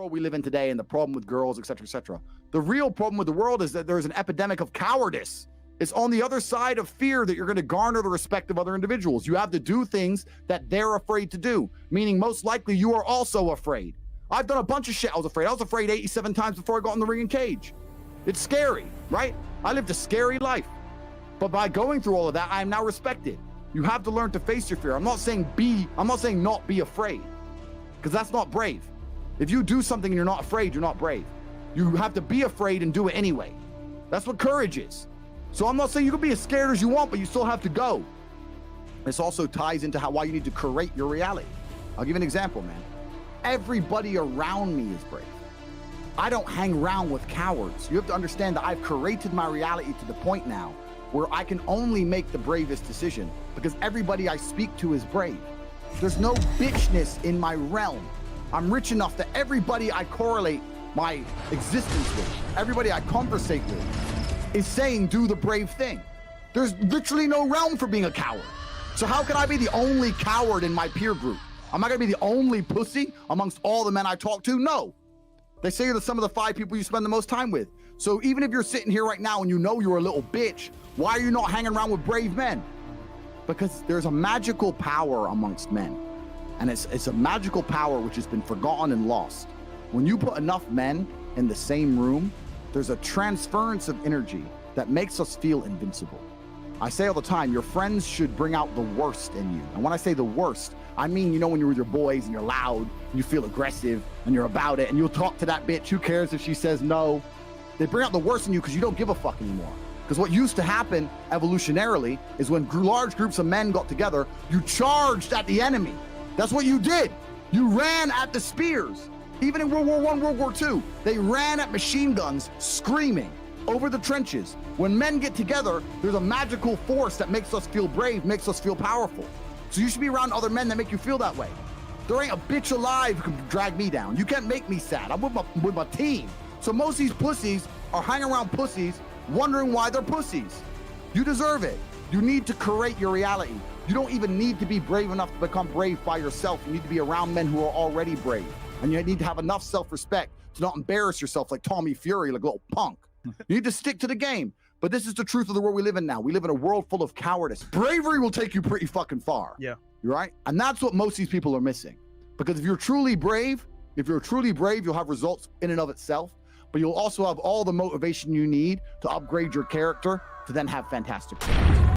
world we live in today and the problem with girls, etc., etc. The real problem with the world is that there's an epidemic of cowardice. It's on the other side of fear that you're going to garner the respect of other individuals. You have to do things that they're afraid to do, meaning most likely you are also afraid. I've done a bunch of shit I was afraid. I was afraid 87 times before I got in the ring and cage. It's scary, right? I lived a scary life. But by going through all of that, I am now respected. You have to learn to face your fear. I'm not saying not be afraid, because that's not brave. If you do something and you're not afraid, you're not brave. You have to be afraid and do it anyway. That's what courage is. So I'm not saying you can be as scared as you want, but you still have to go. This also ties into why you need to create your reality. I'll give you an example, man. Everybody around me is brave. I don't hang around with cowards. You have to understand that I've created my reality to the point now where I can only make the bravest decision because everybody I speak to is brave. There's no bitchness in my realm. I'm rich enough that everybody I correlate my existence with, everybody I conversate with, is saying do the brave thing. There's literally no realm for being a coward. So how can I be the only coward in my peer group? Am I gonna be the only pussy amongst all the men I talk to? No. They say you're the sum of the 5 people you spend the most time with. So even if you're sitting here right now and you know you're a little bitch, why are you not hanging around with brave men? Because there's a magical power amongst men. And it's a magical power which has been forgotten and lost. When you put enough men in the same room, there's a transference of energy that makes us feel invincible. I say all the time, your friends should bring out the worst in you. And when I say the worst, I mean, you know, when you're with your boys and you're loud, and you feel aggressive and you're about it and you'll talk to that bitch, who cares if she says no? They bring out the worst in you because you don't give a fuck anymore. Because what used to happen evolutionarily is when large groups of men got together, you charged at the enemy. That's what you did. You ran at the spears. Even in World War I, World War II, they ran at machine guns, screaming over the trenches. When men get together, there's a magical force that makes us feel brave, makes us feel powerful. So you should be around other men that make you feel that way. There ain't a bitch alive who can drag me down. You can't make me sad. I'm with my team. So most of these pussies are hanging around pussies, wondering why they're pussies. You deserve it. You need to create your reality. You don't even need to be brave enough to become brave by yourself. You need to be around men who are already brave. And you need to have enough self-respect to not embarrass yourself like Tommy Fury, like a little punk. You need to stick to the game. But this is the truth of the world we live in now. We live in a world full of cowardice. Bravery will take you pretty fucking far. Yeah. You're right? And that's what most of these people are missing. Because if you're truly brave, you'll have results in and of itself, but you'll also have all the motivation you need to upgrade your character to then have fantastic results.